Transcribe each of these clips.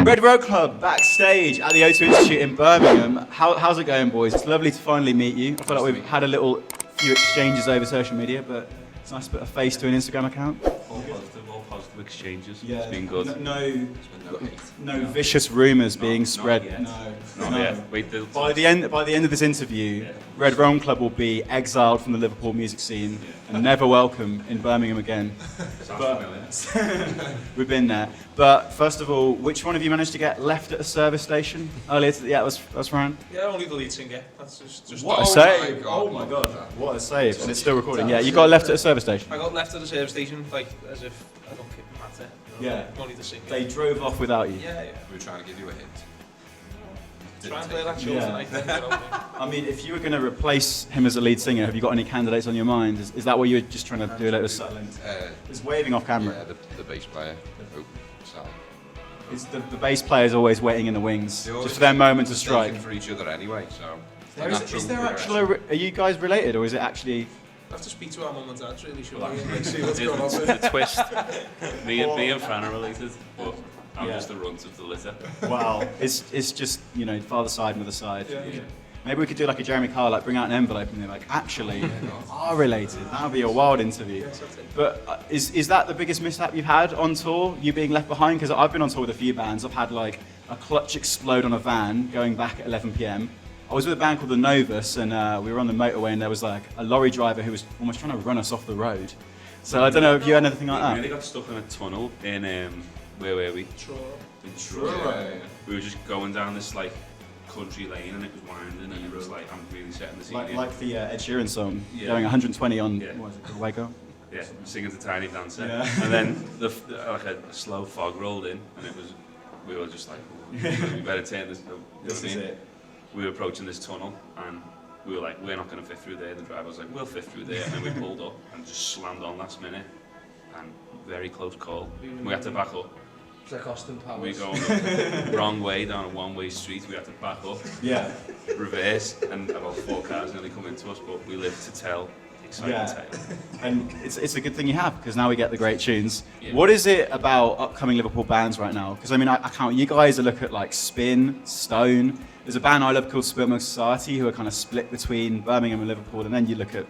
Red Rum Club backstage at the O2 Institute in Birmingham. How's it going, boys? It's lovely to finally meet you. I feel like we've had a few exchanges over social media, but it's nice to put a face to an Instagram account. All positive exchanges. Yeah. It's been good. No vicious rumours being spread. Not yet. Wait, By the end of this interview, Red Rum Club will be exiled from the Liverpool music scene and never welcome in Birmingham again. We've been there. But first of all, which one of you managed to get left at a service station earlier? Yeah, that's Ryan. Yeah, only the lead singer. That's just What a save! Oh my god! What a save! And it's still recording. Yeah, you got left at a service station. I got left at the service station, like as if I don't matter. Yeah. Only the singer. They drove off without you. Yeah. We were trying to give you a hint. Try and play that show Yeah. tonight. I mean, if you were going to replace him as a lead singer, have you got any candidates on your mind? Is that what you're just trying to do a little subtle? It's waving off camera. Yeah, the bass player. Oh, sorry. It's the bass player's always waiting in the wings, They're always just for their moment to strike. for each other anyway, so. Is there actually? Are you guys related, or is it actually? I have to speak to our mum and dad, really, should we? It's See what's going on there. a twist. Me and Fran are related, but I'm Yeah. just the runt of the litter. Wow, it's just father side, mother side. Yeah. Maybe we could do like a Jeremy Carr, like bring out an envelope and they're like, actually, are related. That would be a wild interview. Yes, that's it. But is that the biggest mishap you've had on tour? You being left behind? Because I've been on tour with a few bands. I've had like a clutch explode on a van going back at 11 p.m. I was with a band called the Novus, and we were on the motorway, and there was like a lorry driver who was almost trying to run us off the road. So I don't know if you had anything like We that. really got stuck in a tunnel in where were we? In Truro. We were just going down this like country lane, and it was winding, and it was like I'm really setting the scene. here. Like the Ed Sheeran song, Yeah. going 120 on Yeah. what was it called, Wake Up? Yeah, singing to Tiny Dancer, Yeah. and then like a slow fog rolled in, and we were just like, we better turn this. You know This what I is mean? it. We were approaching this tunnel, and we were like, we're not going to fit through there. The driver was like, we'll fit through there, and then we pulled up and just slammed on last minute, and very close call. We had to back up. It's like Austin Powers. We going the wrong way down a one-way street. We had to back up, Yeah. reverse, and about 4 cars nearly come into us, but we lived to tell the exciting Yeah. tale. And it's a good thing you have, because now we get the great tunes. Yeah. What is it about upcoming Liverpool bands right now? Because I mean, I count you guys. I look at like Spin, Stone. There's a band I love called Spillmilk Society, who are kind of split between Birmingham and Liverpool. And then you look at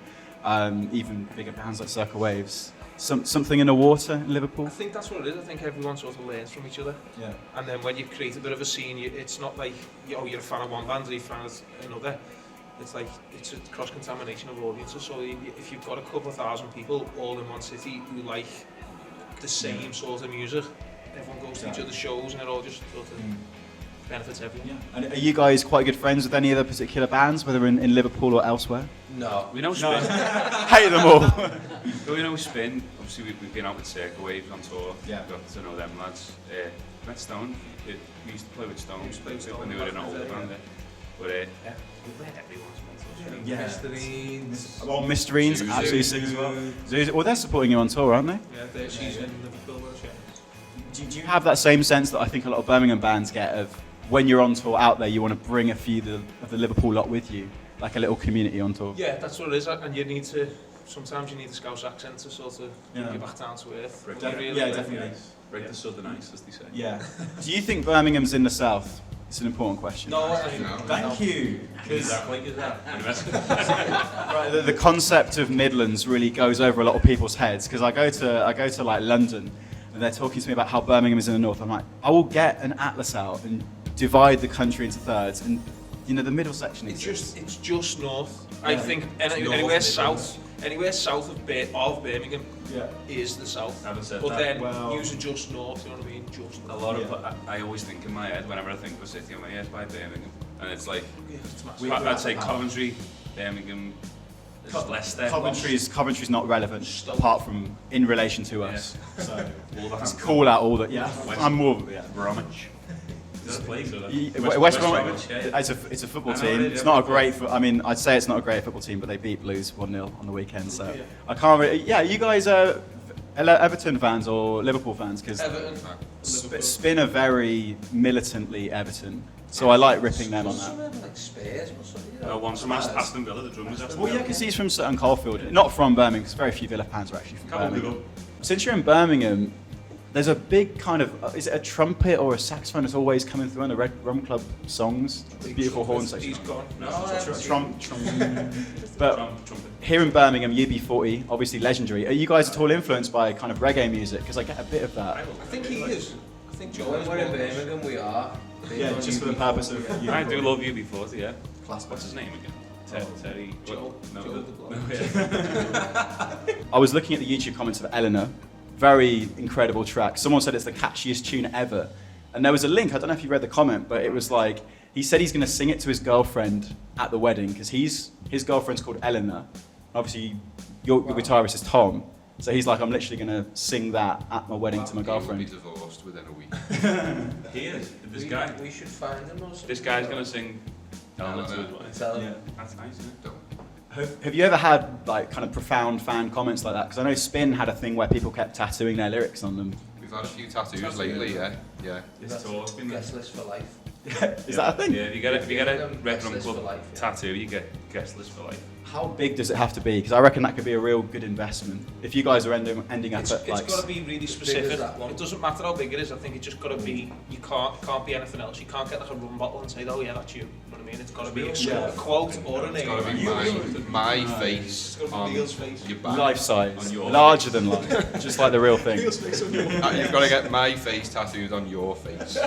even bigger bands like Circle Waves. Something in the water in Liverpool. I think that's what it is. I think everyone sort of learns from each other. Yeah. And then when you create a bit of a scene, it's not like, you're a fan of one band or you're a fan of another. It's like, it's a cross-contamination of audiences. So if you've got a couple of thousand people all in one city who like the same sort of music, everyone goes to each other's shows, and it all just sort of benefits everyone. Yeah. And are you guys quite good friends with any other particular bands, whether in Liverpool or elsewhere? No. We know Spin. Hate them all. We know Spin. Obviously, we've been out with Circle Waves on tour. Yeah. Got to know them lads. Met Stone. We used to play with Stone. When they were in an older band. But we met everyone's mental. Yeah. Mysterines. Well, Mysterines, Zuzu. absolutely sick as well. Zuzu. Well, they're supporting you on tour, aren't they? Yeah, she's in Liverpool, yeah. Do you have that same sense that I think a lot of Birmingham bands get of when you're on tour out there, you want to bring a few of the Liverpool lot with you, like a little community on tour? Yeah, that's what it is, and you need to. Sometimes you need a Scouse accent to sort of bring you back down to earth. Definitely. Break the southern ice, as they say. Yeah. Do you think Birmingham's in the south? It's an important question. No, Thank you. Exactly. Right, the concept of Midlands really goes over a lot of people's heads, because I go to like London, and they're talking to me about how Birmingham is in the north. I'm like, I will get an atlas out and divide the country into thirds, and the middle section exists. it's just north. I Yeah. think anywhere south of Birmingham is the south. Having said But that, then well- use are just north. You know what I mean? Just a lot of I always think in my head, whenever I think of a city, I'm like, yeah, it's by Birmingham, and it's like it's massive. I'd say Coventry, Birmingham, Leicester. Coventry's not relevant apart from in relation to us. So just Wolverhampton, call out all that. Yeah, West- I'm more. Yeah. Bromwich. Is that a place or West Brom, Bromwich, yeah. it's a football I know team. it is, It's yeah. not a great. I mean, I'd say it's not a great football team, but they beat Blues 1-0 on the weekend. So I can't really. Yeah, you guys are Everton fans or Liverpool fans? Because Everton. Spin are very militantly Everton. So I like ripping them on that. Like Spurs or something. No, one from Aston Villa, the drummers Aston Well, yeah, Villa. because he's from Sutton Coldfield, not from Birmingham, because very few Villa fans are actually from Come on, Birmingham. Google. Since you're in Birmingham, There's a big kind of, is it a trumpet or a saxophone that's always coming through on the Red Rum Club songs? Beautiful horn section. He's gone. But here in Birmingham, UB40, obviously legendary. Are you guys at all influenced by kind of reggae music? Because I get a bit of that. I think he is. I think Joe When is. we're in Birmingham, we are. Yeah, just for the purpose of UB40. I do love UB40, yeah. Classic. What's his name again? Terry. Joe. No, Joe the- the Bloke. no, yeah. I was looking at the YouTube comments of Eleanor. Very incredible track. Someone said it's the catchiest tune ever. And there was a link, I don't know if you read the comment, but it was like, he said he's going to sing it to his girlfriend at the wedding because his girlfriend's called Eleanor. Obviously, your guitarist is Tom. So he's like, I'm literally going to sing that at my wedding to my He will girlfriend. be divorced within a week. He is. This guy. We should find him or something. This guy's gonna sing. Elements of his no. voice. Tell him. Yeah. That's nice, isn't it? Don't. Have you ever had like kind of profound fan comments like that? Because I know Spin had a thing where people kept tattooing their lyrics on them. We've had a few tattoos lately, yeah. This tour's been Guest list for life. Is that a thing? Yeah, if you get a Red Guest Rum list for Club life, yeah. tattoo, you get guest list for life. How big does it have to be? Because I reckon that could be a real good investment. If you guys are ending up It's at like... got to be really as specific. that one. It doesn't matter how big it is. I think it's just got to be. You can't be anything else. You can't get like a rum bottle and say, "Oh yeah, that's you." You know what I mean? It's got to be a quote or a It's name. got to be my face It's gotta on be Neil's face. your back. life size, On your larger than life, just like the real thing. You've got to get my face tattooed on your face.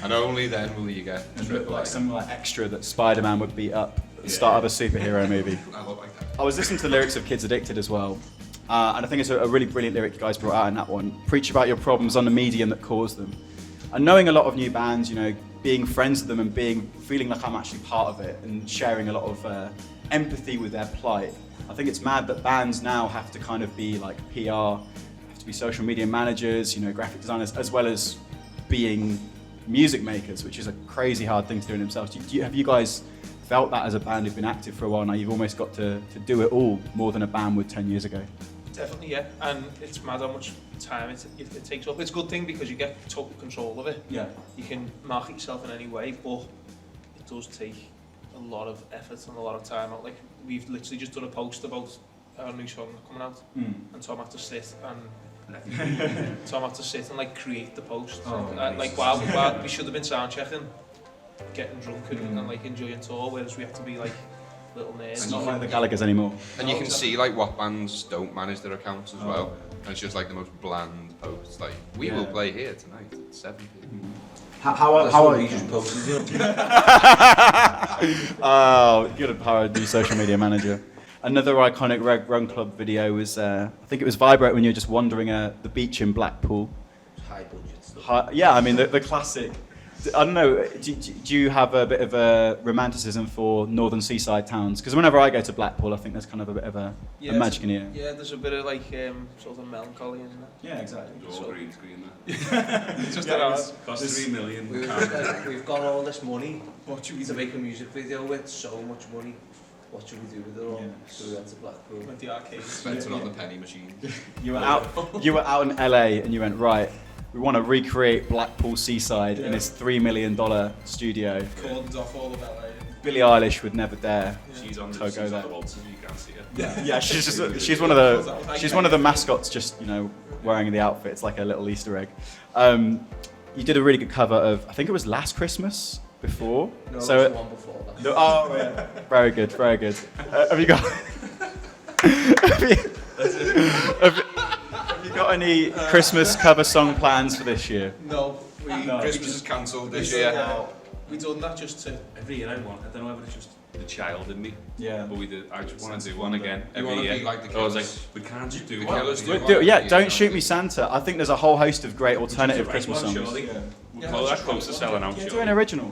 And only then will you get triple Like X. some like extra that Spider-Man would beat up at the start of a superhero movie. I look like that. I was listening to the lyrics of Kids Addicted as well, and I think it's a really brilliant lyric you guys brought out in that one. Preach about your problems on the medium that caused them. And knowing a lot of new bands, you know, being friends with them and feeling like I'm actually part of it and sharing a lot of empathy with their plight. I think it's mad that bands now have to kind of be like PR, have to be social media managers, you know, graphic designers, as well as being music makers, which is a crazy hard thing to do in themselves. Have you guys felt that as a band who've been active for a while now? You've almost got to do it all more than a band would 10 years ago. Definitely, yeah. And it's mad how much time it takes up. It's a good thing because you get total control of it. Yeah. You can market yourself in any way, but it does take a lot of effort and a lot of time out. Like, we've literally just done a post about our new song coming out, and Tom had to sit and like create the post. Like while we should have been sound checking, getting drunk and like enjoying tour, whereas we have to be like little nerds. It's not like the Gallaghers anymore. And you can see like what bands don't manage their accounts as well. And it's just like the most bland posts. Like, we will play here tonight at 7 p.m. How That's are what you? we just posted, you know. Oh, good at power, new social media manager. Another iconic Red Rum Club video was, I think it was Vibrate when you were just wandering the beach in Blackpool. High budget stuff. Yeah, I mean, the classic. I don't know, do you have a bit of a romanticism for northern seaside towns? Because whenever I go to Blackpool, I think there's kind of a bit of a magic in here. Yeah, there's a bit of like sort of melancholy, isn't it? Yeah, exactly. It's all green screen there. It's just Yeah, that Cost 3 million. We've got all this money what should we to do make a music video with, so much money. What should we do with it all? Yeah. So we went to Blackpool. with the arcades? Spent it on the penny machine. You were out in LA and you went, right, we want to recreate Blackpool Seaside in this $3 million studio. Cordons off all of LA. Billie Eilish would never dare. She's on So the, go she's on there. the waltzes, you can't see her. Yeah, she's one of the mascots, just, you know, wearing the outfit. It's like a little Easter egg. You did a really good cover of, I think it was Last Christmas before. No, So there was one before that. oh yeah, very good, very good. Have you got? have you got any Christmas cover song plans for this year? No, Christmas is cancelled this we year. we done that just to. Every year I don't know whether it's just the child in me, Yeah. but I just want to do one again You every wanna year. be like the I was like, Killers. we can't just do The one. Killers do Yeah. one. Yeah, Don't Shoot Me Santa. I think there's a whole host of great alternative Right Christmas one, songs. surely. Yeah. We'll call that close to selling out. Yeah, do surely. an original.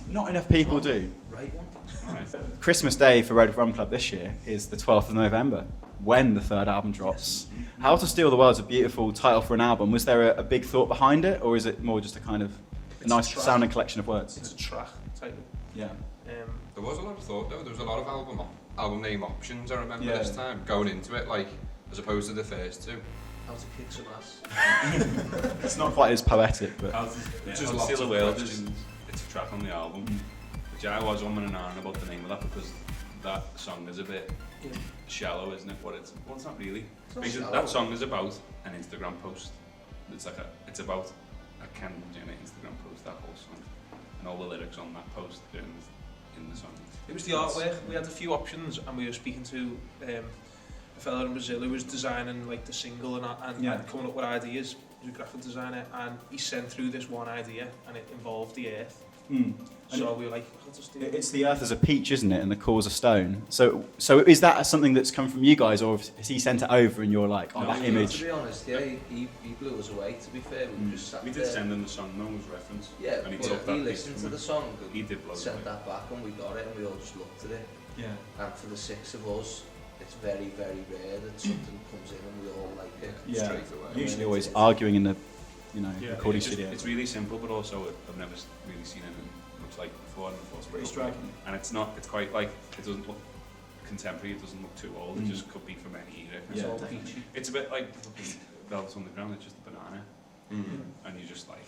Not enough people do. Right one. Alright. Christmas Day for Red Rum Club this year is the 12th of November, when the third album drops. How to Steal the World's a beautiful title for an album. Was there a big thought behind it, or is it more just a kind of a nice track. sounding collection of words? It's a track type. Yeah. There was a lot of thought though. There was a lot of album name options. I remember Yeah. this time going into it, like as opposed to the first two. How to kick some ass. It's not quite as poetic, but Just Just lots Steal the of World pledges. it's a track on the album, which I was umming and ahhing about the name of that because that song is a bit shallow, isn't it? Well, it's not really. not Because shallow. that song is about an Instagram post it's about a Kendall Jenner Instagram post, that whole song, and all the lyrics on that post are in the song. It was the artwork. We had a few options, and we were speaking to a fellow in Brazil who was designing like the single and coming up with ideas. He was a graphic designer, and he sent through this one idea, and it involved the earth. So we were like, I'll just do it. It's the earth as a peach, isn't it, and the core's a stone. So is that something that's come from you guys, or has he sent it over and you're like, No, that to image? To be honest, yeah, he blew us away, to be fair. We just sat We did there. send him the song, no one's reference. Yeah, and he but took that he piece listened from to the it. song He and did blow us sent away. that back, and we got it, and we all just looked at it. Yeah. And for the 6 of us, it's very, very rare that something comes in and we all like it straight away. Usually always arguing in the, recording It's studio. It's really simple, but also I've never really seen anything looks like before. And before Pretty striking. And it's quite like, it doesn't look contemporary, it doesn't look too old, it just could be from any era. It's Yeah, all definitely. peachy. It's a bit like Velvet Underground, it's just a banana, and you just like,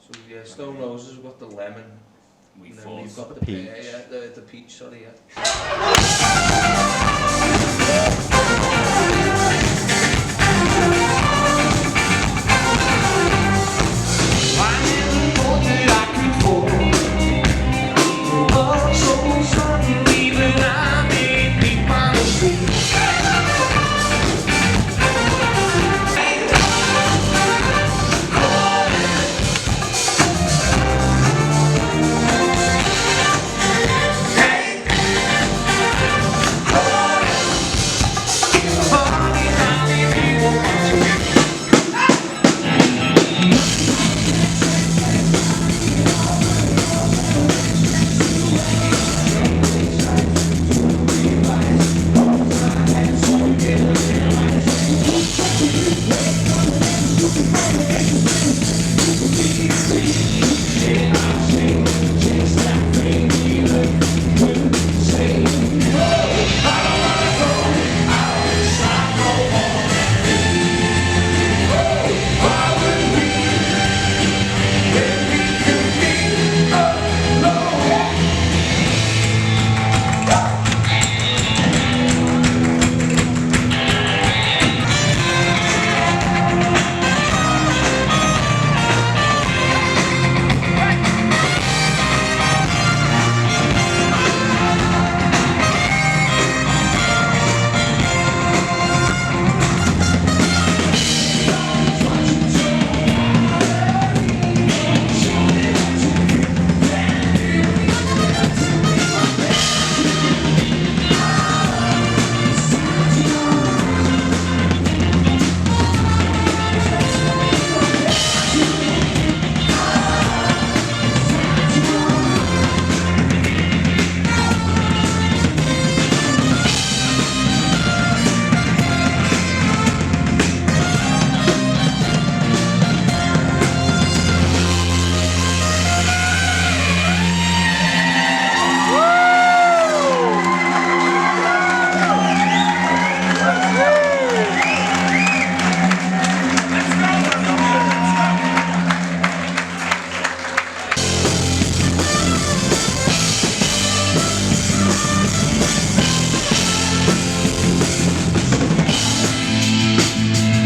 So yeah, Stone Roses, we've got the lemon, we and then fall. we've got the peach. pear, yeah, the peach, sorry, yeah.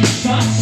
Stop.